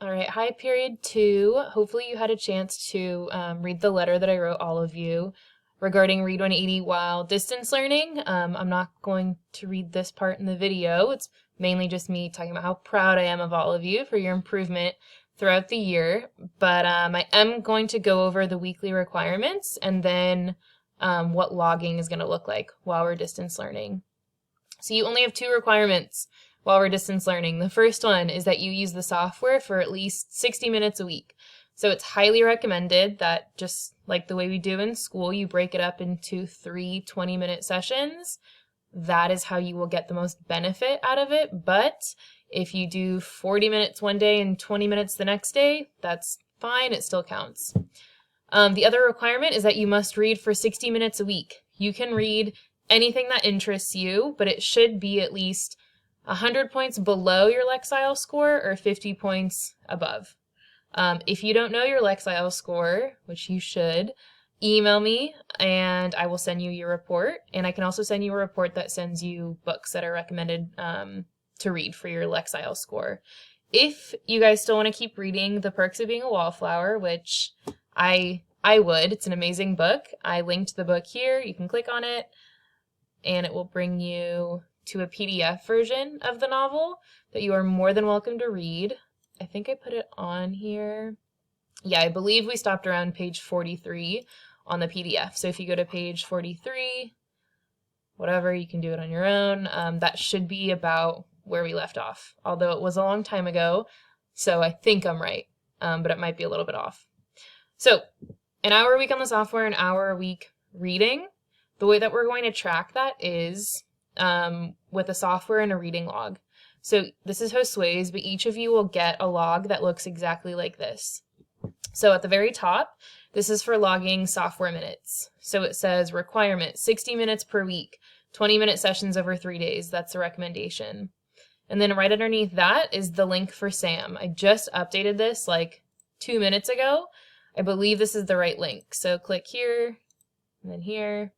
All right, hi, period 2. Hopefully you had a chance to read the letter that I wrote all of you regarding Read 180 while distance learning. I'm not going to read this part in the video. It's mainly just me talking about how proud I am of all of you for your improvement throughout the year. But I am going to go over the weekly requirements and then what logging is going to look like while we're distance learning. So you only have 2 requirements while we're distance learning. The first one is that you use the software for at least 60 minutes a week. So it's highly recommended that, just like the way we do in school, you break it up into 3 20-minute sessions. That is how you will get the most benefit out of it. But if you do 40 minutes one day and 20 minutes the next day, that's fine. It still counts. The other requirement is that you must read for 60 minutes a week. You can read anything that interests you, but it should be at least 100 points below your Lexile score or 50 points above. If you don't know your Lexile score, which you should, email me and I will send you your report. And I can also send you a report that sends you books that are recommended to read for your Lexile score. If you guys still want to keep reading The Perks of Being a Wallflower, which I would, it's an amazing book. I linked the book here. You can click on it and it will bring you to a PDF version of the novel that you are more than welcome to read. I think I put it on here. Yeah, I believe we stopped around page 43 on the PDF. So if you go to page 43, whatever, you can do it on your own. That should be about where we left off, although it was a long time ago, so I think I'm right, but it might be a little bit off. So an hour a week on the software, an hour a week reading. The way that we're going to track that is with a software and a reading log. So this is Josue's, but each of you will get a log that looks exactly like this. So at the very top, this is for logging software minutes. So it says requirement, 60 minutes per week, 20-minute sessions over 3 days. That's the recommendation. And then right underneath that is the link for SAM. I just updated this like 2 minutes ago. I believe this is the right link. So click here and then here,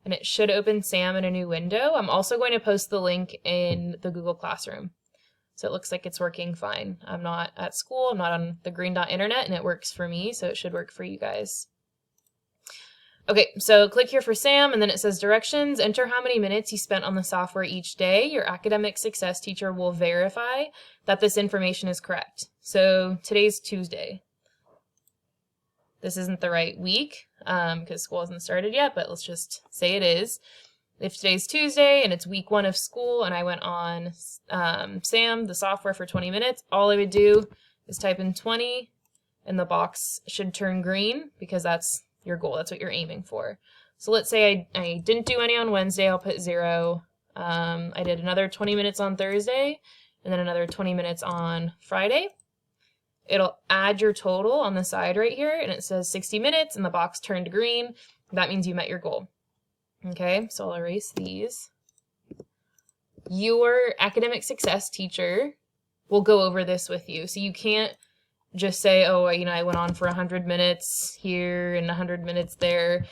and it should open SAM in a new window. I'm also going to post the link in the Google Classroom. So it looks like it's working fine. I'm not at school, I'm not on the green dot internet, and it works for me, so it should work for you guys. Okay, so click here for SAM, and then it says directions. Enter how many minutes you spent on the software each day. Your academic success teacher will verify that this information is correct. So today's Tuesday. This isn't the right week because school hasn't started yet, but let's just say it is. If today's Tuesday and it's week 1 of school and I went on SAM, the software, for 20 minutes, all I would do is type in 20 and the box should turn green because that's your goal. That's what you're aiming for. So let's say I didn't do any on Wednesday, I'll put 0. I did another 20 minutes on Thursday and then another 20 minutes on Friday. It'll add your total on the side right here, and it says 60 minutes, and the box turned green. That means you met your goal. Okay, so I'll erase these. Your academic success teacher will go over this with you. So you can't just say, oh, I went on for 100 minutes here and 100 minutes there.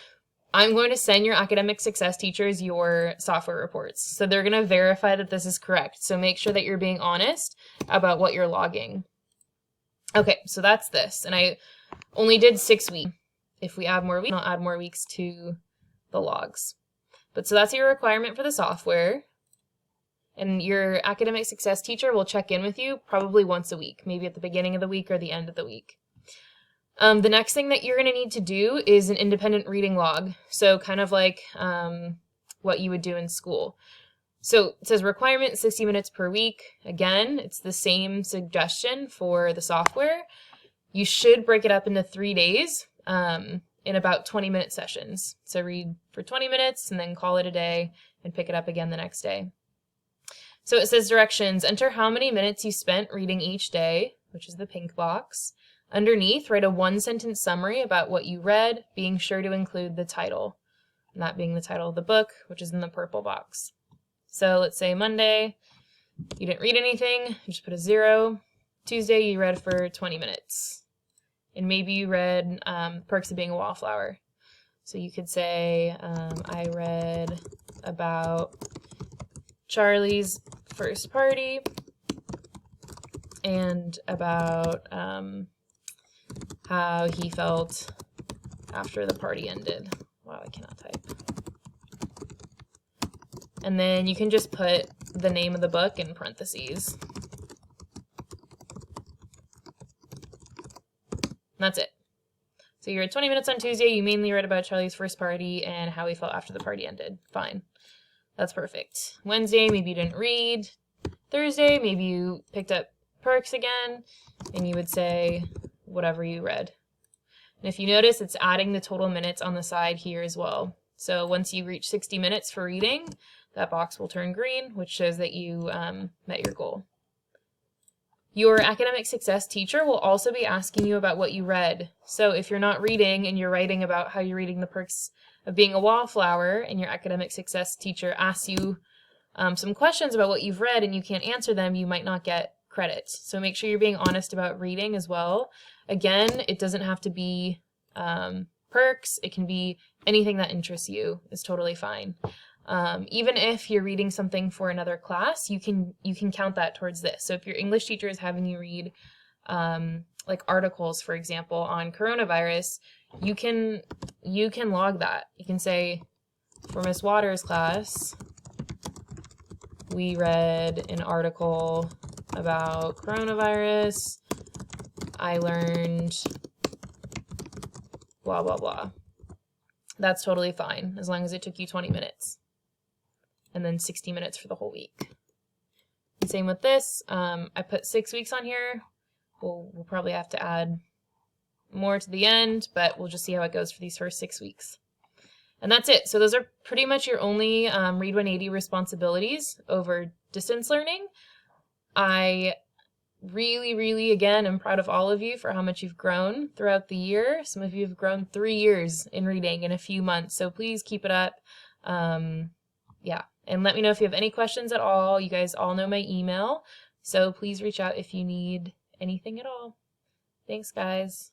I'm going to send your academic success teachers your software reports. So they're going to verify that this is correct. So make sure that you're being honest about what you're logging. Okay, so that's this, and I only did 6 weeks. If we add more weeks, I'll add more weeks to the logs. But so that's your requirement for the software, and your academic success teacher will check in with you probably once a week, maybe at the beginning of the week or the end of the week. The next thing that you're going to need to do is an independent reading log, so kind of like what you would do in school. So it says requirement 60 minutes per week. Again, it's the same suggestion for the software. You should break it up into 3 days in about 20-minute sessions. So read for 20 minutes and then call it a day and pick it up again the next day. So it says directions. Enter how many minutes you spent reading each day, which is the pink box. Underneath, write a 1-sentence summary about what you read, being sure to include the title, and that being the title of the book, which is in the purple box. So let's say Monday, you didn't read anything, you just put a 0. Tuesday, you read for 20 minutes. And maybe you read Perks of Being a Wallflower. So you could say, I read about Charlie's first party and about how he felt after the party ended. Wow, I cannot type. And then you can just put the name of the book in parentheses. And that's it. So you're at 20 Minutes on Tuesday. You mainly read about Charlie's first party and how he felt after the party ended. Fine. That's perfect. Wednesday, maybe you didn't read. Thursday, maybe you picked up Perks again, and you would say whatever you read. And if you notice, it's adding the total minutes on the side here as well. So once you reach 60 minutes for reading, that box will turn green, which shows that you met your goal. Your academic success teacher will also be asking you about what you read. So if you're not reading and you're writing about how you're reading The Perks of Being a Wallflower, and your academic success teacher asks you some questions about what you've read and you can't answer them, you might not get credit. So make sure you're being honest about reading as well. Again, it doesn't have to be Perks. It can be anything that interests you is totally fine. Even if you're reading something for another class, you can count that towards this. So if your English teacher is having you read like articles, for example, on coronavirus, you can log that. You can say, for Miss Waters' class, we read an article about coronavirus. I learned blah, blah, blah. That's totally fine, as long as it took you 20 minutes. And then 60 minutes for the whole week. And same with this. I put 6 weeks on here. We'll probably have to add more to the end, but we'll just see how it goes for these first 6 weeks. And that's it. So those are pretty much your only Read 180 responsibilities over distance learning. I really, again, am proud of all of you for how much you've grown throughout the year. Some of you have grown 3 years in reading in a few months, so please keep it up. Yeah, and let me know if you have any questions at all. You guys all know my email, so please reach out if you need anything at all. Thanks, guys.